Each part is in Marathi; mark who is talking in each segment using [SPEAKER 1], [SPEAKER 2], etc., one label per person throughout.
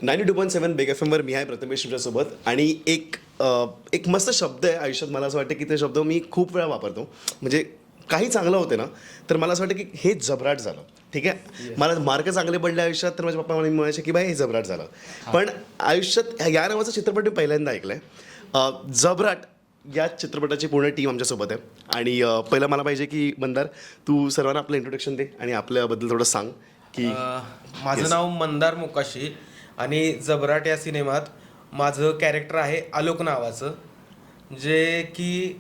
[SPEAKER 1] 92.7 बिग एफ एमवर मी आहे प्रथमेश तुमच्यासोबत. आणि एक मस्त शब्द आहे आयुष्यात. मला असं वाटतं की ते शब्द मी खूप वेळा वापरतो. म्हणजे काही चांगलं होते ना, तर मला असं वाटतं की हे जबराट झालं. ठीक आहे, मला मार्क चांगले पडले आयुष्यात, तर माझ्या पप्पा मला म्हणायचे की बाई हे जबराट झालं. पण आयुष्यात या नावाचा चित्रपट मी पहिल्यांदा ऐकलं आहे. जबराट या चित्रपटाची पूर्ण टीम आमच्यासोबत आहे. आणि पहिलं मला पाहिजे की मंदार, तू सर्वांना आपलं इंट्रोडक्शन दे आणि आपल्याबद्दल थोडं सांग की.
[SPEAKER 2] माझं नाव मंदार मोकाशी आणि जबराट या सिनेमात माझं कॅरेक्टर आहे आलोक नावाचं. जे की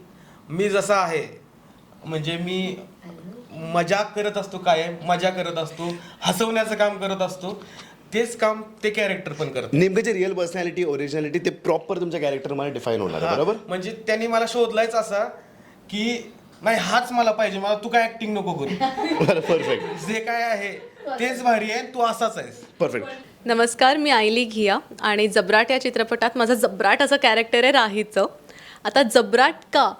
[SPEAKER 2] मी जसा आहे, म्हणजे मी मजाक करत असतो, मजा करत असतो, हसवण्याचं काम करत असतो. तेच काम ते कॅरेक्टर पण करत.
[SPEAKER 1] नेमकं जे रिअल पर्सनॅलिटी ओरिजिनॅलिटी ते प्रॉपर तुमच्या कॅरेक्टरमध्ये डिफाईन होणार आहे, बरोबर?
[SPEAKER 2] म्हणजे त्यांनी मला शोधलायच असा की नाही, हाच मला पाहिजे, मला तू काय ऍक्टिंग नको करू.
[SPEAKER 1] परफेक्ट,
[SPEAKER 2] जे काय आहे तेच भारी आहे, तू असाच आहेस.
[SPEAKER 1] परफेक्ट.
[SPEAKER 3] नमस्कार, मी आयली घिया आणि जबराट या चित्रपटात माझं जबराट असं कॅरेक्टर आहे राहीचं. आता जबराट का,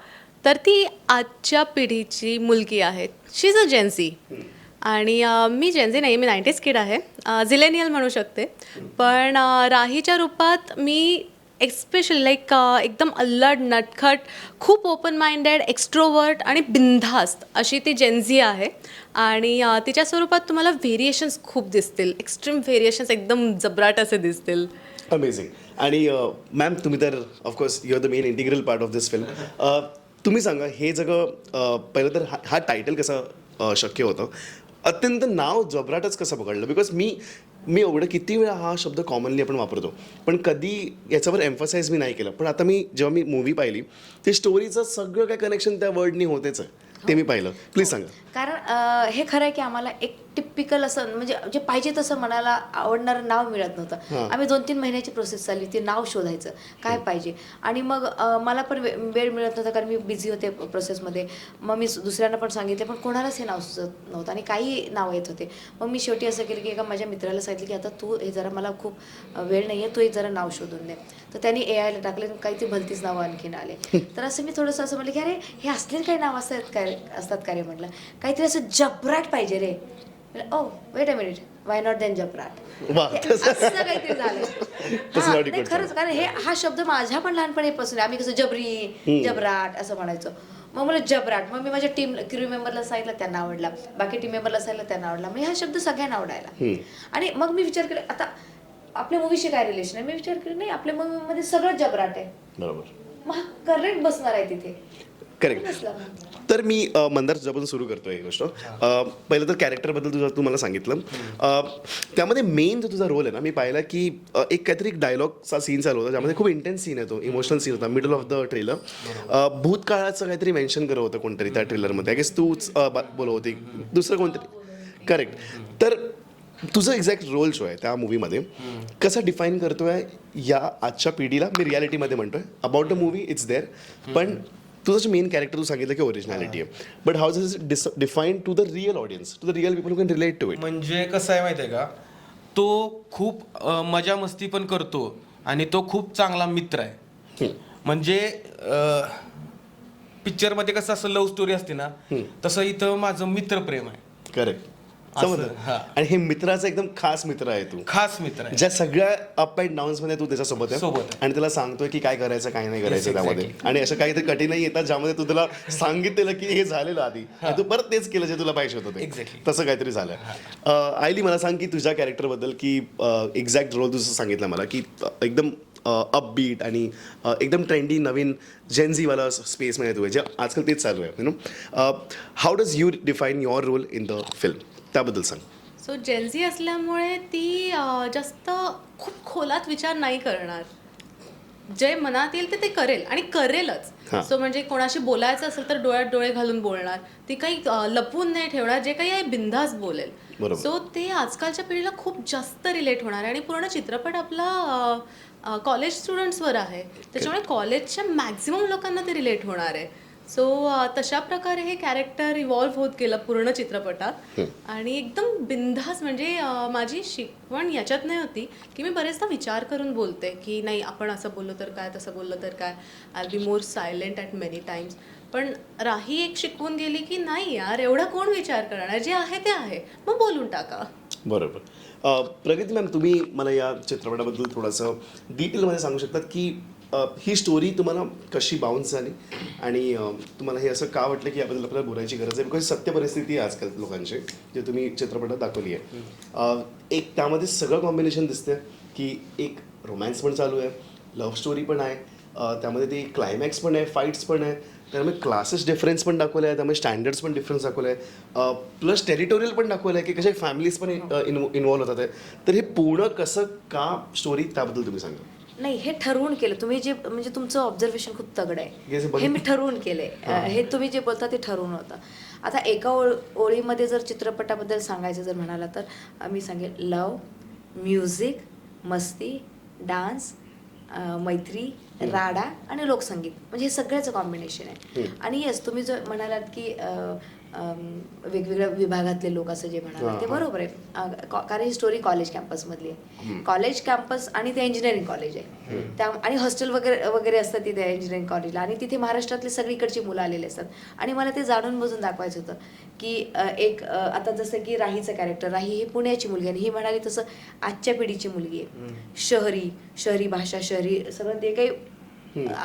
[SPEAKER 3] तर ती आजच्या पिढीची मुलगी आहे. शी इज अ जेन्झी. आणि मी जेन्झी नाही, मी 90s किड आहे, झिलेनियल म्हणू शकते. पण राहीच्या रूपात मी एक्स्पेशली एकदम अल्लड, नटखट, खूप ओपन माइंडेड, एक्स्ट्रोवर्ट आणि बिनधास्त अशी ती जेन्झी आहे. आणि तिच्या स्वरूपात तुम्हाला व्हेरिएशन्स खूप दिसतील, एक्स्ट्रीम व्हेरिएशन्स एकदम जबराट असे दिसतील.
[SPEAKER 1] अमेझिंग. आणि मॅम, तुम्ही तर of course you are the main integral part of this film. तुम्ही सांगा, हे सगळं पहिलं तर हा टायटल कसं शक्य होतं? अत्यंत नाव जबराटच कसं पकडलं? बिकॉज मी एवढं किती वेळा हा शब्द कॉमनली आपण वापरतो, पण कधी याच्यावर एम्फसाईज मी नाही केलं. पण आता जेव्हा मी मूवी पाहिली, ते स्टोरीचं सगळं काय कनेक्शन त्या वर्डनी होतेच आहे, ते मी पाहिलं. प्लीज सांगा.
[SPEAKER 4] कारण हे खरं आहे की आम्हाला एक टिपिकल असं, म्हणजे जे पाहिजे तसं मनाला आवडणारं नाव मिळत नव्हतं. आम्ही 2-3 महिन्याची प्रोसेस चालली, ते नाव शोधायचं काय पाहिजे. आणि मग मला पण वेळ मिळत नव्हता, कारण मी बिझी होते प्रोसेसमध्ये. मग मी दुसऱ्यांना पण सांगितले, पण कोणालाच हे नाव सुचत नव्हतं आणि काही नाव येत होते. मग मी शेवटी असं केलं की एका माझ्या मित्राला सांगितलं की आता तू हे जरा, मला खूप वेळ नाही आहे, तू एक जरा नाव शोधून दे. तर त्यांनी AI ला टाकले, काही ती भलतीच नावं आणखीन आले. तर असं मी थोडंसं असं म्हटलं की अरे हे असले काही नाव असतात का रे. म्हटलं काहीतरी असं जबराट पाहिजे रे. Oh wait a minute, why not then जबराट. असं काहीतरी झालं. नाही खरंच, कारण हा शब्द माझ्या पण लहानपणीपासून, आम्ही कसं जबरी, जबराट असं म्हणायचो. मग मला जबराट, मग मी माझ्या क्रू मेंबरला सांगितलं, त्यांना आवडला. बाकी टीम मेंबरला सांगितलं, त्यांना आवडला. मग हा शब्द सगळ्यांना आवडायला. आणि मग मी विचार केला, आता आपल्या मूवीशी काय रिलेशन आहे. मी विचार केला, नाही आपल्या मूवीमध्ये सगळं जबराट आहे,
[SPEAKER 1] बरोबर,
[SPEAKER 4] मग करेक्ट बसणार आहे तिथे.
[SPEAKER 1] करेक्ट. तर मी मंदार तुझ्यापासून सुरू करतोय ही गोष्ट. पहिलं तर कॅरेक्टरबद्दल तू मला सांगितलं. त्यामध्ये मेन जो तुझा रोल आहे ना, मी पाहिला की काहीतरी एक डायलॉगचा सीन चालू होता, ज्यामध्ये खूप इंटेन्स सीन आहे, तो इमोशनल सीन होता, मिडल ऑफ द ट्रेलर. भूतकाळाचं काहीतरी मेन्शन करत होतं कोणतरी त्या ट्रेलरमध्ये. आय गेस तूच बोलत होती, दुसरं कोणतरी. करेक्ट. तर तुझं एक्झॅक्ट रोल जो आहे त्या मूवीमध्ये कसं डिफाईन करतोय या आजच्या पिढीला? मी रियालिटीमध्ये म्हणतोय, about the movie it's there, पण तुझं जे मेन कॅरेक्टर तू सांगितलं की ओरिजिनॅलिटी आहे, but how is define to the real audience, to the real people who can relate to it?
[SPEAKER 2] म्हणजे कसं आहे माहिती आहे का, तो खूप मजा मस्ती पण करतो आणि तो खूप चांगला मित्र आहे. म्हणजे पिक्चरमध्ये कसं असं लव्ह स्टोरी असते ना, तसं इथं माझं मित्रप्रेम आहे.
[SPEAKER 1] करेक्ट, समजलं. आणि हे मित्राचा एकदम खास मित्र आहे तू,
[SPEAKER 2] खास मित्र आहे.
[SPEAKER 1] ज्या सगळ्या अप अँड डाऊन्स मध्ये तू त्याच्यासोबत आहे
[SPEAKER 2] सोबत आहे.
[SPEAKER 1] आणि त्याला सांगतोय की काय करायचं काय नाही करायचं त्यामध्ये. आणि असं काहीतरी कठीणही येतात ज्यामध्ये तू त्याला सांगितलेलं की हे झालेलं आधी, आणि तू परत तेच केलं जे तुला पाहिजे होतं ते.
[SPEAKER 2] Exactly.
[SPEAKER 1] तसं काहीतरी झालं. आयली, मला सांग की तुझ्या कॅरेक्टरबद्दल, की एक्झॅक्ट रोल तुझं सांगितलं मला की एकदम अपबीट आणि एकदम ट्रेंडी नवीन जेन्झीवाला स्पेसमध्ये तू आहे, जे आजकाल तेच चालू आहे. You know, how does you define your role in the film? त्याबद्दल सांग.
[SPEAKER 3] सो जेन्झी असल्यामुळे ती जास्त खूप खोलात विचार नाही करणार. जे मनात येईल ते करेल आणि करेलच. सो म्हणजे कोणाशी बोलायचं असेल तर डोळ्यात डोळे घालून बोलणार. ती काही लपवून नाही ठेवणार, जे काही आहे बिनधास्त बोलेल. सो ते आजकालच्या पिढीला खूप जास्त रिलेट होणार आहे. आणि पूर्ण चित्रपट आपला कॉलेज स्टुडंट्सवर आहे, त्याच्यामुळे कॉलेजच्या मॅक्झिमम लोकांना ते रिलेट होणार आहे. सो तशा प्रकारे हे कॅरेक्टर इव्हॉल्व्ह होत गेलं पूर्ण चित्रपटात. आणि एकदम बिनधास्त, म्हणजे माझी शिकवण याच्यात नाही होती की मी बरेचदा विचार करून बोलते की नाही आपण असं बोललो तर काय, तसं बोललं तर काय, I be more silent at many times. पण राही एक शिकवून गेली की नाही यार, एवढा कोण विचार करणार, जे आहे ते आहे, मग बोलून टाका.
[SPEAKER 1] बरोबर. प्रगती मॅम, तुम्ही मला या चित्रपटाबद्दल थोडंसं डिटेलमध्ये सांगू शकतात की ही स्टोरी तुम्हाला कशी बाउन्स झाली आणि तुम्हाला हे असं का वाटलं की याबद्दल आपल्याला बोलायची गरज आहे? बिकॉज सत्य परिस्थिती आहे आजकाल लोकांची, जे तुम्ही चित्रपटात दाखवली आहे. एक त्यामध्ये सगळं कॉम्बिनेशन दिसतं की एक रोमॅन्स पण चालू आहे, लव्ह स्टोरी पण आहे, त्यामध्ये ते क्लायमॅक्स पण आहे, फाईट्स पण आहे, त्यामुळे क्लासेस डिफरन्स पण दाखवले आहे, त्यामुळे स्टँडर्ड्स पण डिफरन्स दाखवले आहे, प्लस टेरिटोरियल पण दाखवलं आहे की कशा फॅमिलीज पण इन्वॉल्व्ह होतात आहे. तर हे पूर्ण कसं का स्टोरी, त्याबद्दल तुम्ही सांगा.
[SPEAKER 4] नाही, हे ठरवून केलं तुम्ही, जे म्हणजे तुमचं ऑब्झर्वेशन खूप तगड आहे.
[SPEAKER 1] Yes,
[SPEAKER 4] हे मी ठरवून केलंय. हे तुम्ही जे बोलता ते ठरवून होतं. आता एका ओळीमध्ये जर चित्रपटाबद्दल सांगायचं जर म्हणाला तर मी सांगेन लव, म्युझिक, मस्ती, डान्स, मैत्री, राडा आणि लोकसंगीत, म्हणजे हे सगळ्याचं कॉम्बिनेशन आहे. आणि येस, तुम्ही जर म्हणालात की वेगवेगळ्या विभागातले लोक असं जे म्हणाले ते बरोबर आहे. कारण ही स्टोरी कॉलेज कॅम्पसमधली आहे. कॉलेज कॅम्पस आणि ते इंजिनिअरिंग कॉलेज आहे, त्या आणि हॉस्टेल वगैरे असतात तिथे इंजिनिअरिंग कॉलेजला, आणि तिथे महाराष्ट्रातले सगळीकडची मुलं आलेली असतात. आणि मला ते जाणून बुजून दाखवायचं होतं की एक आता जसं की राहीचं कॅरेक्टर, राही ही पुण्याची मुलगी आहे, ही म्हणाली तसं आजच्या पिढीची मुलगी आहे. शहरी भाषा, शहरी सगळं ते काही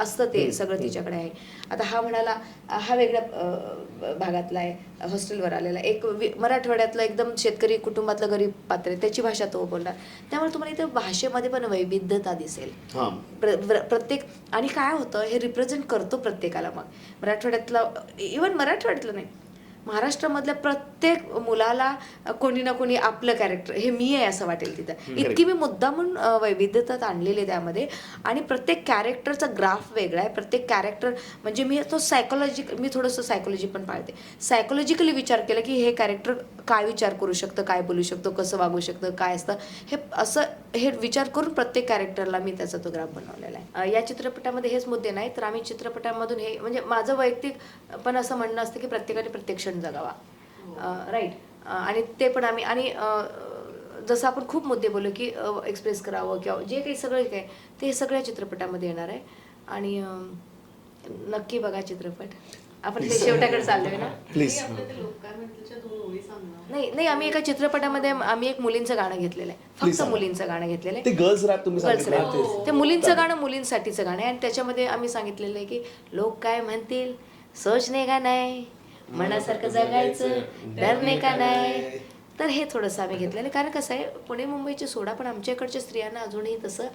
[SPEAKER 4] असतं ते सगळं तिच्याकडे आहे. आता हा म्हणाला हा वेगळ्या भागातला आहे, हॉस्टेलवर आलेला, एक मराठवाड्यातलं एकदम शेतकरी कुटुंबातलं गरीब पात्र आहे, त्याची भाषा तो बोलणार. त्यामुळे तुम्हाला इथं भाषेमध्ये पण वैविध्यता दिसेल. प्रत्येक, आणि काय होतं हे रिप्रेझेंट करतो प्रत्येकाला. मग मराठवाड्यातलं, इव्हन मराठवाड्यातलं नाही, महाराष्ट्रामधल्या प्रत्येक मुलाला कोणी ना कोणी आपलं कॅरेक्टर, हे मी आहे असं वाटेल तिथं. इतकी मी मुद्दामून वैविध्यता आणलेली आहे त्यामध्ये. आणि प्रत्येक कॅरेक्टरचा ग्राफ वेगळा आहे. प्रत्येक कॅरेक्टर म्हणजे मी थोडंसं सायकोलॉजी पण पाळते. सायकोलॉजिकली विचार केला की हे कॅरेक्टर काय विचार करू शकतं, काय बोलू शकतो, कसं वागू शकतं, काय असतं, हे विचार करून प्रत्येक कॅरेक्टरला मी त्याचा तो ग्राफ बनवलेला आहे. या चित्रपटामध्ये हेच मुद्दे नाही, तर आम्ही चित्रपटामधून हे, म्हणजे माझं वैयक्तिक पण असं म्हणणं असतं की प्रत्येकाने प्रत्येक क्षण जगावा. राईट. आणि ते पण आम्ही, आणि जसं आपण खूप मुद्दे बोललो की एक्सप्रेस करावं किंवा जे काही सगळं काय ते सगळ्या चित्रपटामध्ये येणार आहे. आणि नक्की बघा चित्रपट. आपण ते शेवटाकडे चाललोय ना.
[SPEAKER 1] प्लीज.
[SPEAKER 4] नाही, आम्ही एका चित्रपटामध्ये आम्ही एक मुलींचं गाणं घेतलेलं आहे, फक्त मुलींचं गाणं घेतलेलं आहे.
[SPEAKER 1] ते गर्ल्स रॅप तुम्ही
[SPEAKER 4] गर्ल्स
[SPEAKER 1] सांगितलं.
[SPEAKER 4] रॅप. ते मुलींचं गाणं मुलींसाठीचं गाणं आहे. आणि त्याच्यामध्ये आम्ही सांगितलेलं आहे की लोक काय म्हणतील सोचणे का नाही, मनासारखं जगायचं डरणे का नाही. तर हे थोडंसं आम्ही घेतलेलं आहे. कारण कसं आहे, पुणे मुंबईचे सोडा, पण आमच्या इकडच्या स्त्रियांना अजूनही तसं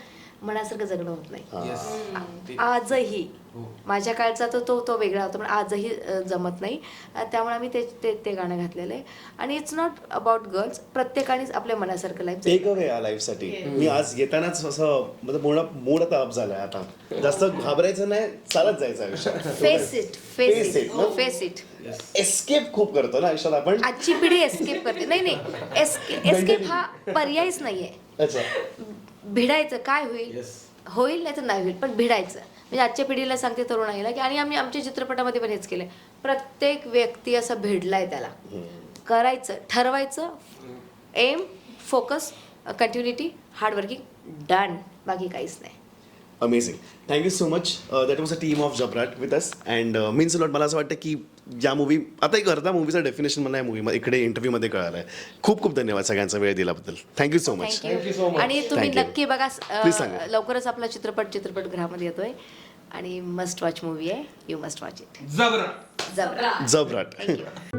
[SPEAKER 4] मनासारखं जगणं होत नाही आजही. माझ्या काळचा तो वेगळा होता, पण आजही जमत नाही. त्यामुळे आम्ही ते गाणं घातलेलं आहे. आणि इट्स नॉट अबाउट गर्ल्स, प्रत्येकानेच आपल्या मनासारखं लाईफ
[SPEAKER 1] टेक अवे या लाईफसाठी. मी आज येतानाच असं म्हणजे मूड आता अप झालाय. आता जास्त घाबरायचं नाही, चालत जायचं आयुष्यात.
[SPEAKER 4] Face it.
[SPEAKER 1] एस्केप खूप करतो ना आयुष्यात आपण.
[SPEAKER 4] आजची पिढी एस्केप करते. नाही, एस्केप हा पर्यायच नाहीये.
[SPEAKER 1] अच्छा.
[SPEAKER 4] भिडायचं, काय होईल नाही तर नाही होईल, पण भिडायचं. म्हणजे आजच्या पिढीला सांगते, तरुणाईला की, आणि आम्ही आमच्या चित्रपटामध्ये पण हेच केलंय. प्रत्येक व्यक्ती असा भिडलाय, त्याला करायचं, ठरवायचं, aim, focus, continuity, hardworking, done, बाकी काहीच नाही.
[SPEAKER 1] Amazing. Thank you so much. That was a team of जबराट with us and means lot. मला असं वाटतं की या मूवी, आता एक अर्धा मूवीचं डेफिनेशन मला या मूवी इकडे इंटरव्ह्यूमध्ये कळालं आहे. खूप खूप धन्यवाद सगळ्यांचा वेळ दिल्याबद्दल. Thank you so much.
[SPEAKER 4] थँक्यू. आणि तुम्ही
[SPEAKER 1] Thank you.
[SPEAKER 4] नक्की बघा.
[SPEAKER 1] Please सांगा.
[SPEAKER 4] लवकरच आपला चित्रपटगृहामध्ये येतोय आणि मस्ट वॉच मूवी आहे. You must watch it.
[SPEAKER 2] जबरा.
[SPEAKER 4] जबरा.
[SPEAKER 1] जबराट.
[SPEAKER 4] थँक्यू.